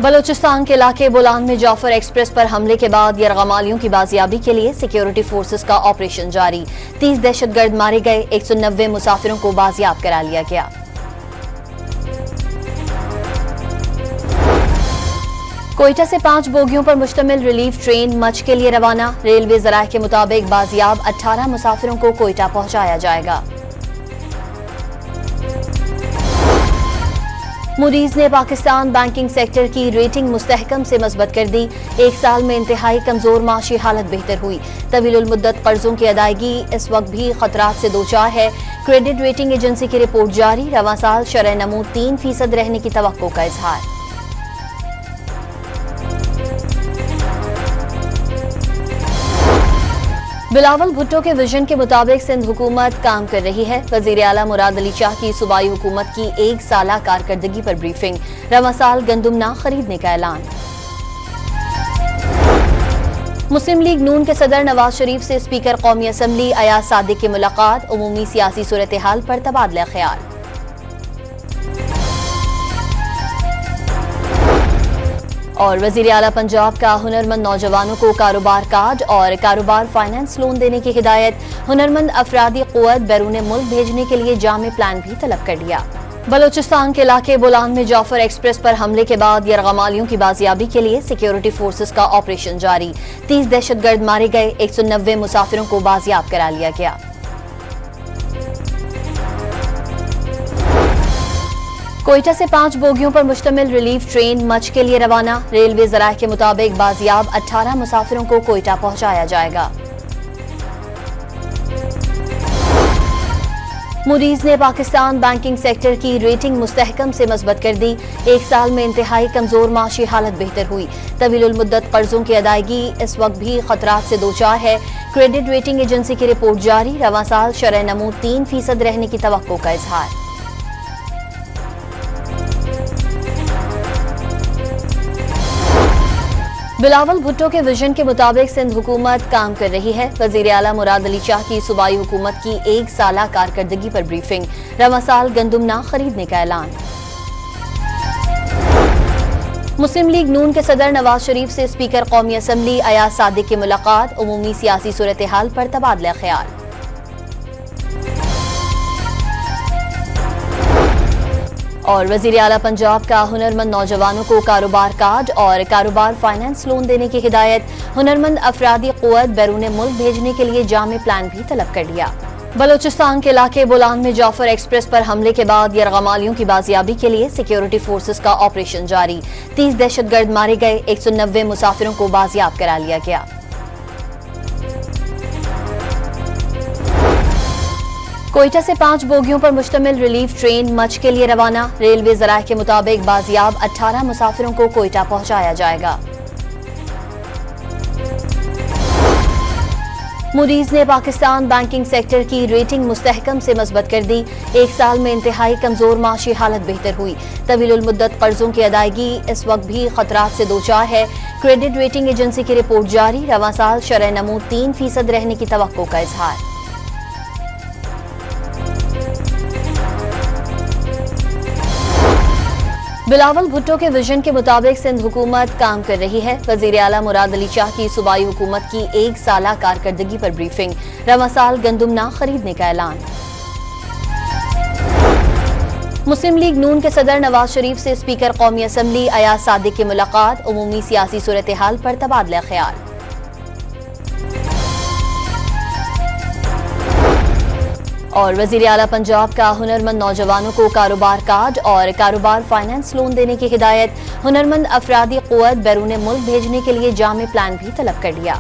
बलूचिस्तान के इलाके बोलान में जाफर एक्सप्रेस पर हमले के बाद यरगमालियों की बाजियाबी के लिए सिक्योरिटी फोर्सेस का ऑपरेशन जारी। 30 दहशतगर्द मारे गए, 190 मुसाफिरों को बाजियाब करा लिया गया। कोयटा से 5 बोगियों पर मुश्तमिल रिलीफ ट्रेन मच के लिए रवाना। रेलवे जराये के मुताबिक बाजियाब 18 मुसाफिरों को कोयटा पहुंचाया जाएगा। मूडीज ने पाकिस्तान बैंकिंग सेक्टर की रेटिंग मुस्तहकम से मजबूत कर दी। 1 साल में इंतहाई कमजोर माशी हालत बेहतर हुई। तवीलुल मुद्दत कर्जों की अदायगी इस वक्त भी खतरात से दोचार है। क्रेडिट रेटिंग एजेंसी की रिपोर्ट जारी। रवां साल शरह नमू 3% रहने की तवक्को का इजहार। बिलावल भुट्टो के विजन के मुताबिक सिंध हुकूमत काम कर रही है। वजीर आला मुराद अली शाह की सूबाई हुकूमत की 1 साला कारकर्दगी पर ब्रीफिंग। रवां साल गंदुम ना खरीदने का ऐलान। मुस्लिम लीग नून के सदर नवाज शरीफ से स्पीकर कौमी असम्बली अयाज सादिक की मुलाकात। उमूमी सियासी सूरत हाल पर तबादला ख्याल। और वजीर आला पंजाब का हुनरमंद नौजवानों को कारोबार कार्ड और कारोबार फाइनेंस लोन देने की हिदायत। हुनरमंद अफरादी क़ुव्वत बैरून मुल्क भेजने के लिए जामे प्लान भी तलब कर लिया। बलूचिस्तान के इलाके बोलान में जाफर एक्सप्रेस पर हमले के बाद यरगमालियों की बाजियाबी के लिए सिक्योरिटी फोर्सेस का ऑपरेशन जारी। 30 दहशतगर्द मारे गए, 190 मुसाफिरों को बाजियाब करा लिया गया। कोयटा से 5 बोगियों पर मुश्तमिल रिलीफ ट्रेन मच के लिए रवाना। रेलवे जराये के मुताबिक बाजियाब 18 मुसाफिरों को कोयटा पहुंचाया जाएगा। मूडीज ने पाकिस्तान बैंकिंग सेक्टर की रेटिंग मुस्तहकम से मजबूत कर दी। 1 साल में इंतहाई कमजोर माशी हालत बेहतर हुई। तवीलुल मुद्दत कर्जों की अदायगी इस वक्त भी खतरात से दोचार है। क्रेडिट रेटिंग एजेंसी की रिपोर्ट जारी। रवां साल शरह नमू 3% रहने की तवक्को का इजहार। बिलावल भुट्टो के विजन के मुताबिक सिंध हुकूमत काम कर रही है। वजीर आला मुराद अली शाह की सूबाई हुकूमत की 1 साला कारकर्दगी पर ब्रीफिंग। रवां साल गंदुम ना खरीदने का ऐलान। मुस्लिम लीग नून के सदर नवाज शरीफ से स्पीकर कौमी असम्बली अयाज सादिक की मुलाकात। उमूमी सियासी सूरत हाल पर तबादला ख्याल। और वजीर आला पंजाब का हुनरमंद नौजवानों को कारोबार कार्ड और कारोबार फाइनेंस लोन देने की हिदायत। हुनरमंद अफरादी क़ुव्वत बैरून मुल्क भेजने के लिए जामे प्लान भी तलब कर लिया। बलूचिस्तान के इलाके बोलान में जाफर एक्सप्रेस पर हमले के बाद यरगमालियों की बाजियाबी के लिए सिक्योरिटी फोर्सेस का ऑपरेशन जारी। 30 दहशतगर्द मारे गए, 190 मुसाफिरों को बाजियाब करा लिया गया। कोयटा से 5 बोगियों पर मुश्तमिल रिलीफ ट्रेन मच के लिए रवाना। रेलवे जराये के मुताबिक बाजियाब 18 मुसाफिरों को कोयटा पहुंचाया जाएगा। मूडीज ने पाकिस्तान बैंकिंग सेक्टर की रेटिंग मुस्तहकम से मजबूत कर दी। 1 साल में इंतहाई कमजोर माशी हालत बेहतर हुई। तवीलुल मुद्दत कर्जों की अदायगी इस वक्त भी खतरात से दोचार है। क्रेडिट रेटिंग एजेंसी की रिपोर्ट जारी। रवां साल शरह नमू 3% रहने की तवक्को का इजहार। बिलावल भुट्टो के विजन के मुताबिक सिंध हुकूमत काम कर रही है। वजीर आला मुराद अली शाह की सूबाई हुकूमत की 1 साला कारकर्दगी पर ब्रीफिंग। रवां साल गंदुम ना खरीदने का ऐलान। मुस्लिम लीग नून के सदर नवाज शरीफ से स्पीकर कौमी असम्बली अयाज सादिक की मुलाकात। उमूमी सियासी सूरत हाल पर तबादला ख्याल। और वजीर आला पंजाब का हुनरमंद नौजवानों को कारोबार कार्ड और कारोबार फाइनेंस लोन देने की हिदायत। हुनरमंद अफरादी क़ुव्वत बैरून मुल्क भेजने के लिए जामे प्लान भी तलब कर लिया।